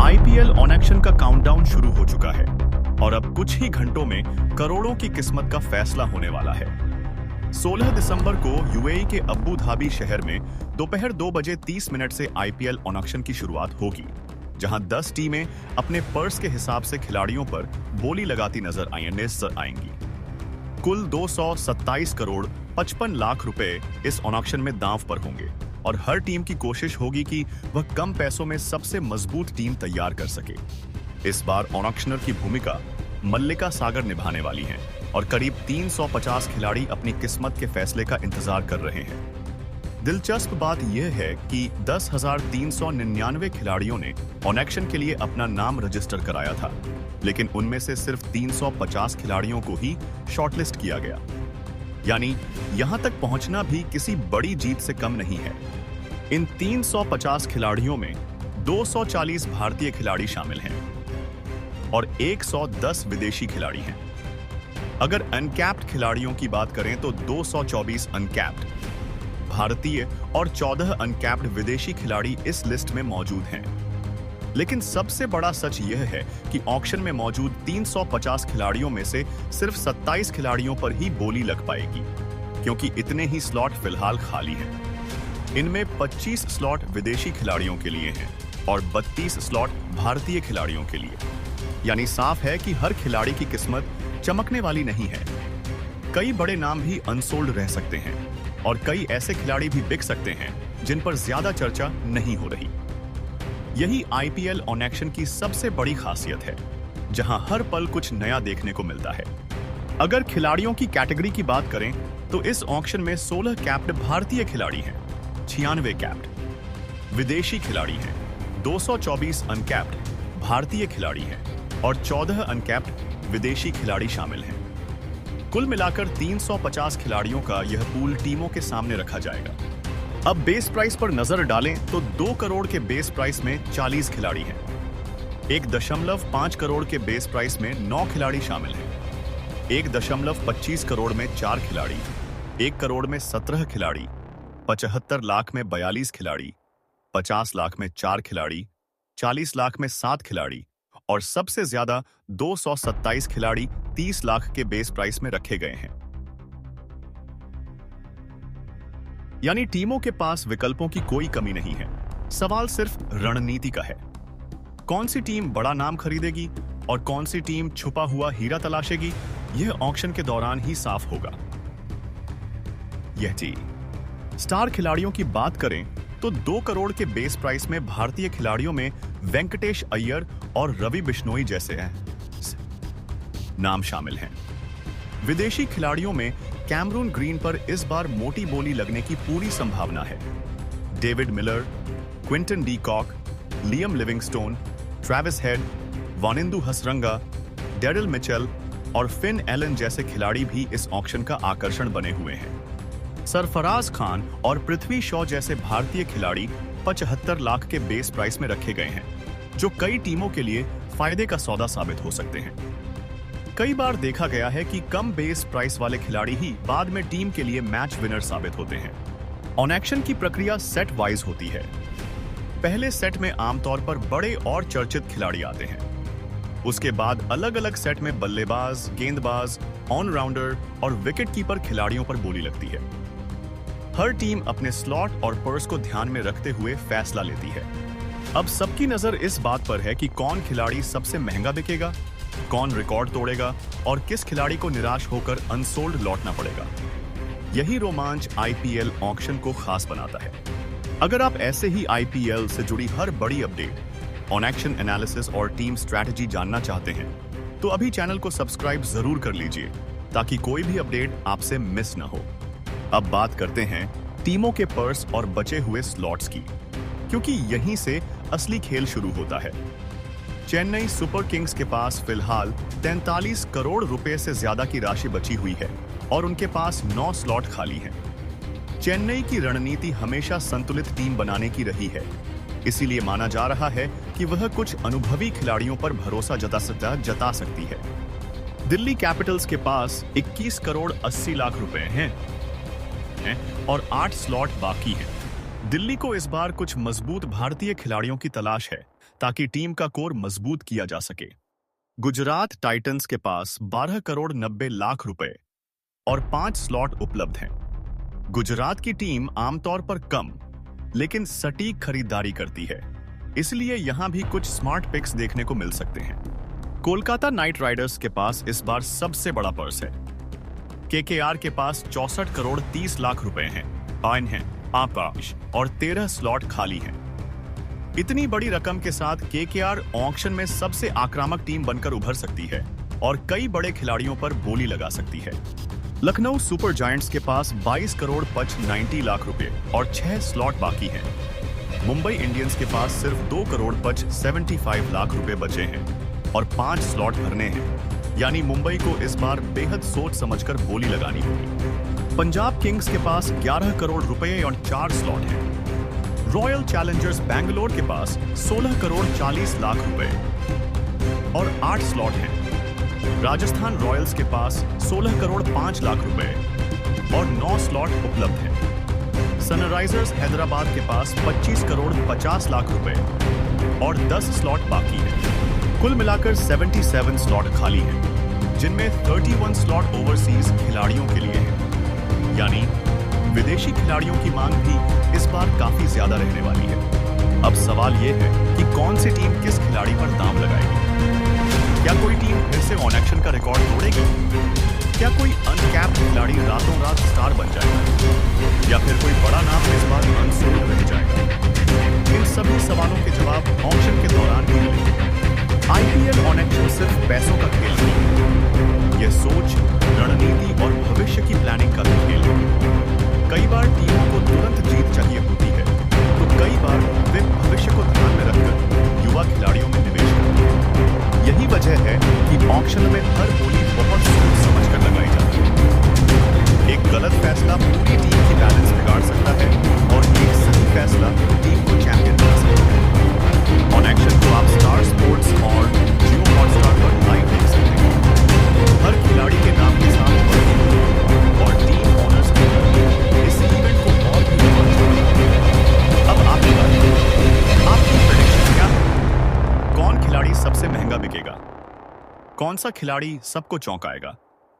IPL on action का countdown शुरू हो चुका है और अब कुछ ही घंटों में करोड़ों की किस्मत का फैसला होने वाला है। 16 दिसंबर को यूएई के अबू धाबी शहर में दोपहर 2:30 से आईपीएल ऑन एक्शन की शुरुआत होगी, जहां 10 टीमें अपने पर्स के हिसाब से खिलाड़ियों पर बोली लगाती नजर आएंगी। कुल 227 करोड़ 55 लाख रुपए इस ऑन एक्शन में दांव पर होंगे और हर टीम की कोशिश होगी कि वह कम पैसों में सबसे मजबूत टीम तैयार कर सके। इस बार ऑन ऑक्शनर की भूमिका मल्लिका सागर निभाने वाली हैं और करीब 350 खिलाड़ी अपनी किस्मत के फैसले का इंतजार कर रहे हैं। दिलचस्प बात यह है कि 10,399 खिलाड़ियों ने ऑन एक्शन के लिए अपना नाम रजिस्टर कराया था, लेकिन उनमें से सिर्फ 350 खिलाड़ियों को ही शॉर्टलिस्ट किया गया। यानी यहां तक पहुंचना भी किसी बड़ी जीत से कम नहीं है। इन 350 खिलाड़ियों में 240 भारतीय खिलाड़ी शामिल हैं और 110 विदेशी खिलाड़ी हैं। अगर अनकैप्ड खिलाड़ियों की बात करें तो 224 अनकैप्ड भारतीय और 14 अनकैप्ड विदेशी खिलाड़ी इस लिस्ट में मौजूद हैं। लेकिन सबसे बड़ा सच यह है कि ऑक्शन में मौजूद 350 खिलाड़ियों में से सिर्फ 27 खिलाड़ियों पर ही बोली लग पाएगी, क्योंकि इतने ही स्लॉट फिलहाल खाली हैं। इनमें 25 स्लॉट विदेशी खिलाड़ियों के लिए हैं और 32 स्लॉट भारतीय खिलाड़ियों के लिए। यानी साफ है कि हर खिलाड़ी की किस्मत चमकने वाली नहीं है। कई बड़े नाम भी अनसोल्ड रह सकते हैं और कई ऐसे खिलाड़ी भी बिक सकते हैं जिन पर ज्यादा चर्चा नहीं हो रही। यही आईपीएल ऑन एक्शन की सबसे बड़ी खासियत है, जहां हर पल कुछ नया देखने को मिलता है। अगर खिलाड़ियों की कैटेगरी की बात करें तो इस ऑक्शन में 16 कैप्ड भारतीय खिलाड़ी हैं, 96 कैप्ड विदेशी खिलाड़ी हैं, 224 अनकैप्ड भारतीय खिलाड़ी हैं और 14 अनकैप्ड विदेशी खिलाड़ी शामिल हैं। कुल मिलाकर 350 खिलाड़ियों का यह पूल टीमों के सामने रखा जाएगा। अब बेस प्राइस पर नजर डालें तो 2 करोड़ के बेस प्राइस में 40 खिलाड़ी हैं। 1.5 करोड़ के बेस प्राइस में 9 खिलाड़ी शामिल हैं। 1.25 करोड़ में 4 खिलाड़ी, 1 करोड़ में 17 खिलाड़ी, 75 लाख में 42 खिलाड़ी, 50 लाख में 4 खिलाड़ी, 40 लाख में 7 खिलाड़ी और सबसे ज्यादा 227 खिलाड़ी 30 लाख के बेस प्राइस में रखे गए हैं। यानी टीमों के पास विकल्पों की कोई कमी नहीं है। सवाल सिर्फ रणनीति का है। कौन सी टीम बड़ा नाम खरीदेगी और कौन सी टीम छुपा हुआ हीरा तलाशेगी, यह ऑक्शन के दौरान ही साफ होगा। यह थी स्टार खिलाड़ियों की बात करें तो 2 करोड़ के बेस प्राइस में भारतीय खिलाड़ियों में वेंकटेश अय्यर और रवि बिश्नोई जैसे नाम शामिल हैं। विदेशी खिलाड़ियों में कैमरून ग्रीन पर इस बार मोटी बोली लगने की पूरी संभावना है। David Miller, Quinton de Kock, Liam Livingstone, Travis Head, Wanindu Hasaranga, Daryl Mitchell और फिन एलन जैसे खिलाड़ी भी इस ऑक्शन का आकर्षण बने हुए हैं। सरफराज खान और पृथ्वी शॉ जैसे भारतीय खिलाड़ी 75 लाख के बेस प्राइस में रखे गए हैं, जो कई टीमों के लिए फायदे का सौदा साबित हो सकते हैं। कई बार देखा गया है कि कम बेस प्राइस वाले खिलाड़ी ही बाद में टीम के लिए मैच विनर साबित होते हैं। ऑन एक्शन की प्रक्रिया सेट वाइज होती है। पहले सेट में आमतौर पर बड़े और चर्चित खिलाड़ी आते हैं। उसके बाद अलग अलग सेट में बल्लेबाज, गेंदबाज, ऑलराउंडर और विकेट कीपर खिलाड़ियों पर बोली लगती है। हर टीम अपने स्लॉट और पर्स को ध्यान में रखते हुए फैसला लेती है। अब सबकी नजर इस बात पर है कि कौन खिलाड़ी सबसे महंगा बिकेगा, कौन रिकॉर्ड तोड़ेगा और किस खिलाड़ी को निराश होकर अनसोल्ड लौटना पड़ेगा। यही रोमांच आईपीएल ऑक्शन को खास बनाता है। अगर आप ऐसे ही आईपीएल से जुड़ी हर बड़ी अपडेट, ऑन एक्शन एनालिसिस और टीम स्ट्रैटेजी जानना चाहते हैं तो अभी चैनल को सब्सक्राइब जरूर कर लीजिए, ताकि कोई भी अपडेट आपसे मिस ना हो। अब बात करते हैं टीमों के पर्स और बचे हुए स्लॉट्स की, क्योंकि यहीं से असली खेल शुरू होता है। चेन्नई सुपर किंग्स के पास फिलहाल 43 करोड़ रुपए से ज्यादा की राशि बची हुई है और उनके पास 9 स्लॉट खाली हैं। चेन्नई की रणनीति हमेशा संतुलित टीम बनाने की रही है, इसीलिए माना जा रहा है कि वह कुछ अनुभवी खिलाड़ियों पर भरोसा जता सकती है। दिल्ली कैपिटल्स के पास 21 करोड़ 80 लाख रुपए हैं और 8 स्लॉट बाकी हैं। दिल्ली को इस बार कुछ मजबूत भारतीय खिलाड़ियों की तलाश है, ताकि टीम का कोर मजबूत किया जा सके। गुजरात टाइटंस के पास 12 करोड़ 90 लाख रुपए और 5 स्लॉट उपलब्ध हैं। गुजरात की टीम आमतौर पर कम लेकिन सटीक खरीदारी करती है, इसलिए यहां भी कुछ स्मार्ट पिक्स देखने को मिल सकते हैं। कोलकाता नाइट राइडर्स के पास इस बार सबसे बड़ा पर्स है। केकेआर के पास 64 करोड़ 30 लाख रुपए हैं, आयन हैं, आकाश और 13 स्लॉट खाली हैं। इतनी बड़ी रकम के साथ केकेआर ऑक्शन में सबसे आक्रामक टीम बनकर उभर सकती है और कई बड़े खिलाड़ियों पर बोली लगा सकती है। लखनऊ सुपर जायंट्स के पास 22 करोड़ 90 लाख रुपए और 6 स्लॉट बाकी हैं। मुंबई इंडियंस के पास सिर्फ 2 करोड़ 75 लाख रुपए बचे हैं और 5 स्लॉट भरने हैं, यानी मुंबई को इस बार बेहद सोच समझकर बोली लगानी होगी। पंजाब किंग्स के पास 11 करोड़ रुपए और 4 स्लॉट हैं। रॉयल चैलेंजर्स बैंगलोर के पास 16 करोड़ 40 लाख रुपए और 8 स्लॉट हैं। राजस्थान रॉयल्स के पास 16 करोड़ 5 लाख रुपए और 9 स्लॉट उपलब्ध हैं। सनराइजर्स हैदराबाद के पास 25 करोड़ 50 लाख रुपए और 10 स्लॉट बाकी हैं। कुल मिलाकर 77 स्लॉट खाली हैं, जिनमें 31 स्लॉट ओवरसीज खिलाड़ियों के लिए हैं, यानी विदेशी खिलाड़ियों की मांग भी इस बार काफी ज्यादा रहने वाली है। अब सवाल यह है कि कौन सी टीम किस खिलाड़ी पर दाम लगाएगी। क्या कोई टीम फिर से ऑन एक्शन का रिकॉर्ड तोड़ेगी? क्या कोई अनकैप्ड खिलाड़ी रातों रात स्टार बन जाएगा, या फिर कोई बड़ा नाम इस बार अनसोल्ड रह जाएगा? इन सभी सवालों के जवाब ऑक्शन के दौरान ही मिलेंगे। आईपीएल ऑन एक्शन सिर्फ पैसों का खेल नहीं है, यह सोच, रणनीति और भविष्य की प्लानिंग का भी खेल है। कई बार टीमों को तुरंत जीत चाहिए होती है, तो कई बार वे भविष्य को ध्यान में रखकर युवा खिलाड़ियों में निवेश करते हैं। यही वजह है कि ऑक्शन में हर बोली बहुत सोच समझकर लगाई जाती है। एक गलत फैसला पूरी टीम की बैलेंस बिगाड़ सकता है और एक सही फैसला टीम को चैंपियन बना सकता है। ऑन एक्शन को आप स्टार स्पोर्ट्स और जियो हॉटस्टार पर लाइव देख सकते हैं। हर खिलाड़ी के नाम के साथ और टीम ओनर्स इस इवेंट को और भी अब आपकी बात है। आपकी प्रेडिक्शन क्या है? कौन खिलाड़ी सबसे महंगा बिकेगा? कौन सा खिलाड़ी सबको चौंकाएगा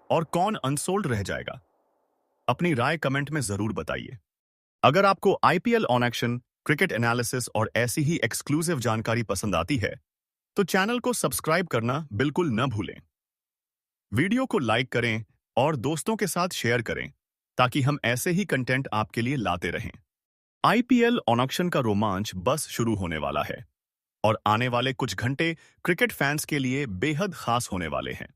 और कौन अनसोल्ड रह जाएगा? अपनी राय कमेंट में जरूर बताइए। अगर आपको IPL on action, cricket analysis और ऐसी ही एक्सक्लूसिव जानकारी पसंद आती है, तो चैनल को सब्सक्राइब करना बिल्कुल न भूलें। वीडियो को लाइक करें और दोस्तों के साथ शेयर करें, ताकि हम ऐसे ही कंटेंट आपके लिए लाते रहें। आईपीएल ऑन एक्शन का रोमांच बस शुरू होने वाला है और आने वाले कुछ घंटे क्रिकेट फैंस के लिए बेहद खास होने वाले हैं।